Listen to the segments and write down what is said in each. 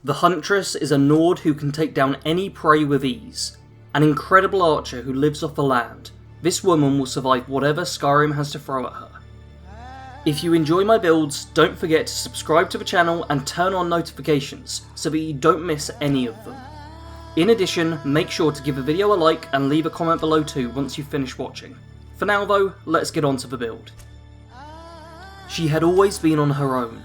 The Huntress is a Nord who can take down any prey with ease. An incredible archer who lives off the land, this woman will survive whatever Skyrim has to throw at her. If you enjoy my builds, don't forget to subscribe to the channel and turn on notifications so that you don't miss any of them. In addition, make sure to give the video a like and leave a comment below too once you've finished watching. For now though, let's get on to the build. She had always been on her own.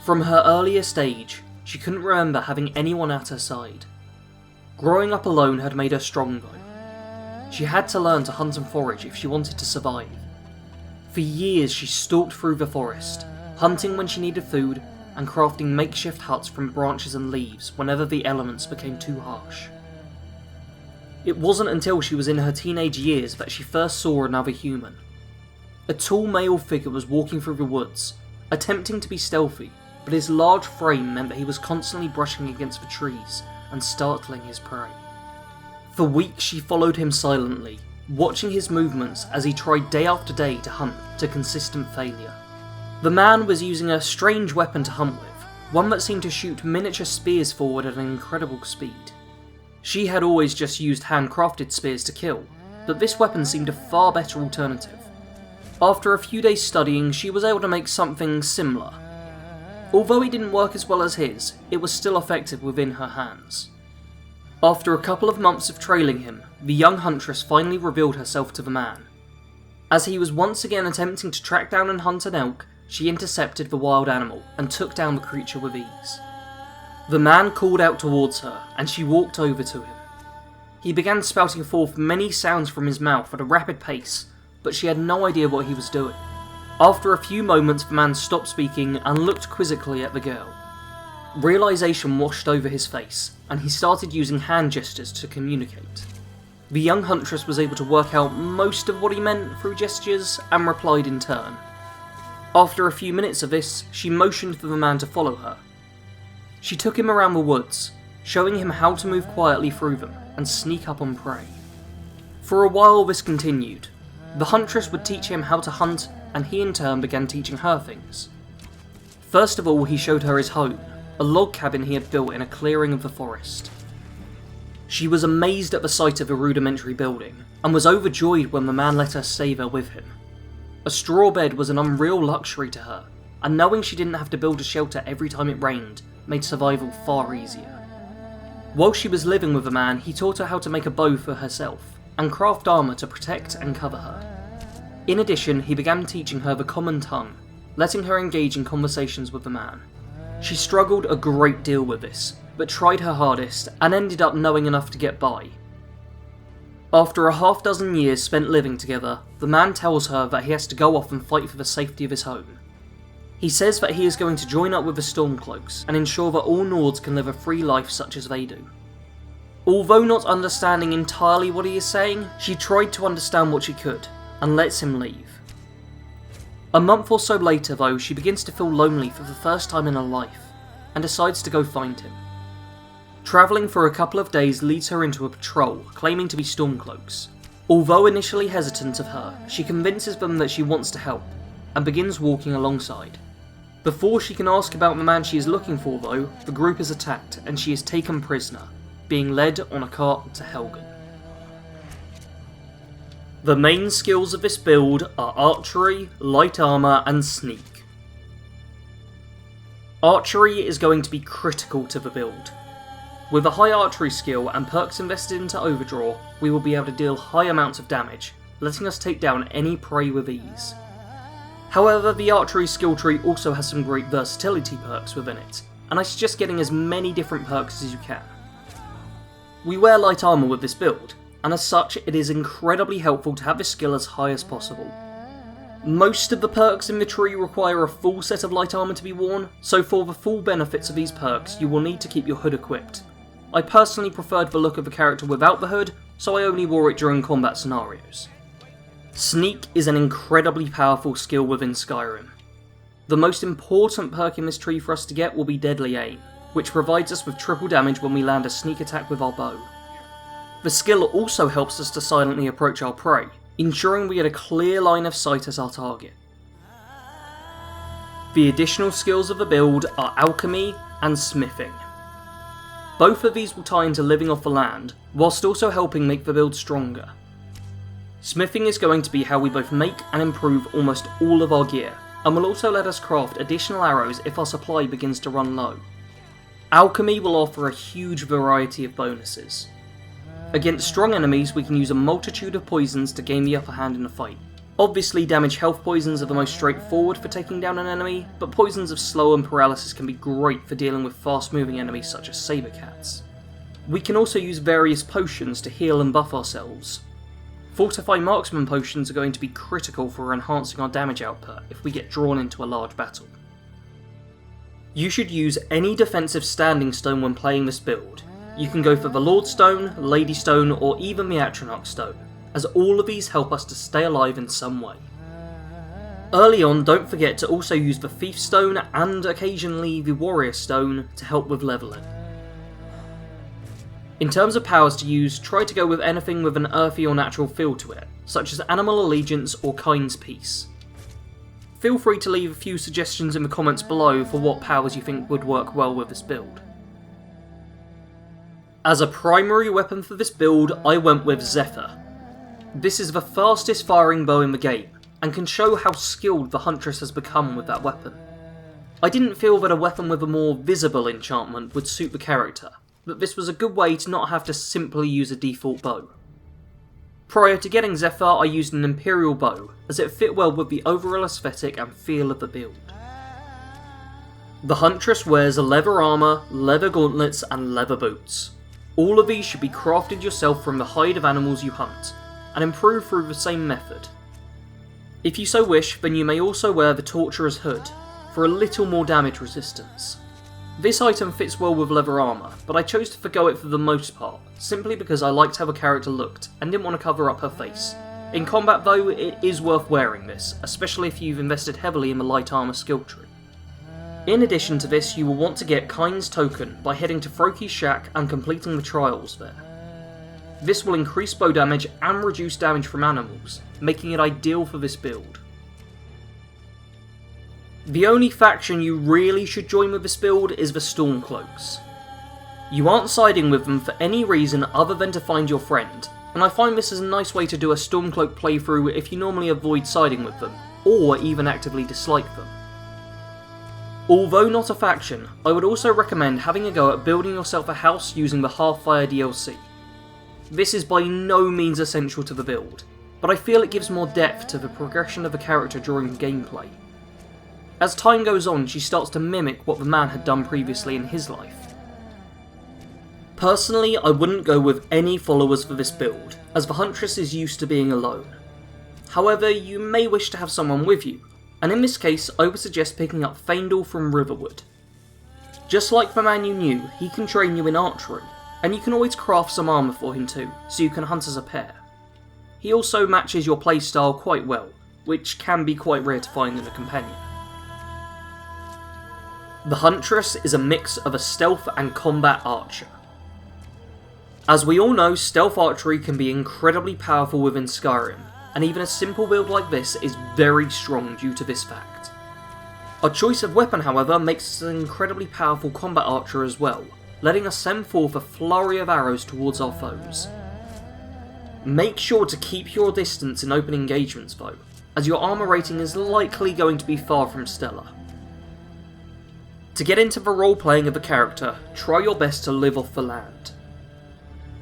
From her earliest age, she couldn't remember having anyone at her side. Growing up alone had made her strong though. She had to learn to hunt and forage if she wanted to survive. For years she stalked through the forest, hunting when she needed food and crafting makeshift huts from branches and leaves whenever the elements became too harsh. It wasn't until she was in her teenage years that she first saw another human. A tall male figure was walking through the woods, attempting to be stealthy, but his large frame meant that he was constantly brushing against the trees and startling his prey. For weeks she followed him silently, watching his movements as he tried day after day to hunt to consistent failure. The man was using a strange weapon to hunt with, one that seemed to shoot miniature spears forward at an incredible speed. She had always just used handcrafted spears to kill, but this weapon seemed a far better alternative. After a few days studying, she was able to make something similar. Although it didn't work as well as his, it was still effective within her hands. After a couple of months of trailing him, the young Huntress finally revealed herself to the man. As he was once again attempting to track down and hunt an elk, she intercepted the wild animal and took down the creature with ease. The man called out towards her, and she walked over to him. He began spouting forth many sounds from his mouth at a rapid pace, but she had no idea what he was doing. After a few moments, the man stopped speaking and looked quizzically at the girl. Realization washed over his face, and he started using hand gestures to communicate. The young Huntress was able to work out most of what he meant through gestures and replied in turn. After a few minutes of this, she motioned for the man to follow her. She took him around the woods, showing him how to move quietly through them and sneak up on prey. For a while this continued. The Huntress would teach him how to hunt, and he in turn began teaching her things. First of all, he showed her his home, a log cabin he had built in a clearing of the forest. She was amazed at the sight of the rudimentary building, and was overjoyed when the man let her stay there with him. A straw bed was an unreal luxury to her, and knowing she didn't have to build a shelter every time it rained made survival far easier. While she was living with the man, he taught her how to make a bow for herself, and craft armour to protect and cover her. In addition, he began teaching her the common tongue, letting her engage in conversations with the man. She struggled a great deal with this, but tried her hardest and ended up knowing enough to get by. After a half dozen years spent living together, the man tells her that he has to go off and fight for the safety of his home. He says that he is going to join up with the Stormcloaks and ensure that all Nords can live a free life such as they do. Although not understanding entirely what he is saying, she tried to understand what she could, and lets him leave. A month or so later though, she begins to feel lonely for the first time in her life, and decides to go find him. Travelling for a couple of days leads her into a patrol, claiming to be Stormcloaks. Although initially hesitant of her, she convinces them that she wants to help, and begins walking alongside. Before she can ask about the man she is looking for though, the group is attacked and she is taken prisoner, being led on a cart to Helgen. The main skills of this build are archery, light armour and sneak. Archery is going to be critical to the build. With a high archery skill and perks invested into Overdraw, we will be able to deal high amounts of damage, letting us take down any prey with ease. However, the archery skill tree also has some great versatility perks within it, and I suggest getting as many different perks as you can. We wear light armour with this build, and as such it is incredibly helpful to have this skill as high as possible. Most of the perks in the tree require a full set of light armour to be worn, so for the full benefits of these perks you will need to keep your hood equipped. I personally preferred the look of the character without the hood, so I only wore it during combat scenarios. Sneak is an incredibly powerful skill within Skyrim. The most important perk in this tree for us to get will be Deadly Aim, which provides us with triple damage when we land a sneak attack with our bow. The skill also helps us to silently approach our prey, ensuring we get a clear line of sight as our target. The additional skills of the build are Alchemy and Smithing. Both of these will tie into living off the land, whilst also helping make the build stronger. Smithing is going to be how we both make and improve almost all of our gear, and will also let us craft additional arrows if our supply begins to run low. Alchemy will offer a huge variety of bonuses. Against strong enemies, we can use a multitude of poisons to gain the upper hand in a fight. Obviously, damage health poisons are the most straightforward for taking down an enemy, but poisons of slow and paralysis can be great for dealing with fast moving enemies such as saber cats. We can also use various potions to heal and buff ourselves. Fortify marksman potions are going to be critical for enhancing our damage output if we get drawn into a large battle. You should use any defensive standing stone when playing this build. You can go for the Lord Stone, Lady Stone, or even the Atronach Stone, as all of these help us to stay alive in some way. Early on, don't forget to also use the Thief Stone and occasionally the Warrior Stone to help with leveling. In terms of powers to use, try to go with anything with an earthy or natural feel to it, such as Animal Allegiance or Kind's Peace. Feel free to leave a few suggestions in the comments below for what powers you think would work well with this build. As a primary weapon for this build, I went with Zephyr. This is the fastest firing bow in the game, and can show how skilled the Huntress has become with that weapon. I didn't feel that a weapon with a more visible enchantment would suit the character, but this was a good way to not have to simply use a default bow. Prior to getting Zephyr, I used an Imperial bow, as it fit well with the overall aesthetic and feel of the build. The Huntress wears leather armour, leather gauntlets and leather boots. All of these should be crafted yourself from the hide of animals you hunt, and improved through the same method. If you so wish, then you may also wear the Torturer's hood, for a little more damage resistance. This item fits well with leather armour, but I chose to forgo it for the most part, simply because I liked how the character looked, and didn't want to cover up her face. In combat though, it is worth wearing this, especially if you've invested heavily in the light armour skill tree. In addition to this, you will want to get Kind's Token by heading to Froki's Shack and completing the trials there. This will increase bow damage and reduce damage from animals, making it ideal for this build. The only faction you really should join with this build is the Stormcloaks. You aren't siding with them for any reason other than to find your friend, and I find this is a nice way to do a Stormcloak playthrough if you normally avoid siding with them, or even actively dislike them. Although not a faction, I would also recommend having a go at building yourself a house using the Hearthfire DLC. This is by no means essential to the build, but I feel it gives more depth to the progression of the character during gameplay. As time goes on, she starts to mimic what the man had done previously in his life. Personally, I wouldn't go with any followers for this build, as the Huntress is used to being alone. However, you may wish to have someone with you, and in this case I would suggest picking up Faendal from Riverwood. Just like the man you knew, he can train you in archery, and you can always craft some armour for him too, so you can hunt as a pair. He also matches your playstyle quite well, which can be quite rare to find in a companion. The Huntress is a mix of a stealth and combat archer. As we all know, stealth archery can be incredibly powerful within Skyrim, and even a simple build like this is very strong due to this fact. Our choice of weapon, however, makes us an incredibly powerful combat archer as well, letting us send forth a flurry of arrows towards our foes. Make sure to keep your distance in open engagements though, as your armour rating is likely going to be far from stellar. To get into the role-playing of the character, try your best to live off the land.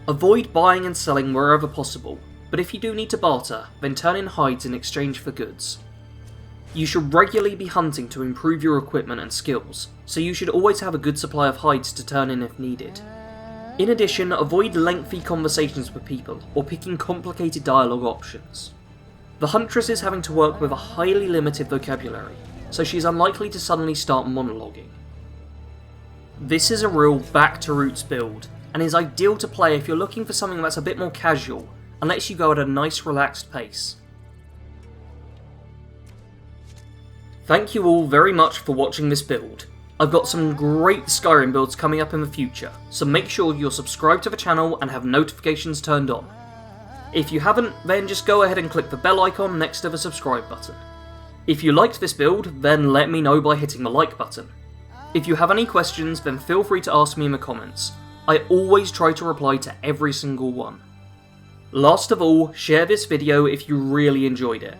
Avoid buying and selling wherever possible, but if you do need to barter, then turn in hides in exchange for goods. You should regularly be hunting to improve your equipment and skills, so you should always have a good supply of hides to turn in if needed. In addition, avoid lengthy conversations with people, or picking complicated dialogue options. The Huntress is having to work with a highly limited vocabulary, so she is unlikely to suddenly start monologuing. This is a real back-to-roots build, and is ideal to play if you're looking for something that's a bit more casual, and lets you go at a nice relaxed pace. Thank you all very much for watching this build. I've got some great Skyrim builds coming up in the future, so make sure you're subscribed to the channel and have notifications turned on. If you haven't, then just go ahead and click the bell icon next to the subscribe button. If you liked this build, then let me know by hitting the like button. If you have any questions, then feel free to ask me in the comments, I always try to reply to every single one. Last of all, share this video if you really enjoyed it,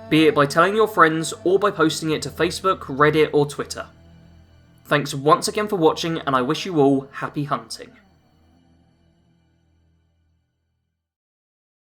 be it by telling your friends or by posting it to Facebook, Reddit or Twitter. Thanks once again for watching, and I wish you all happy hunting.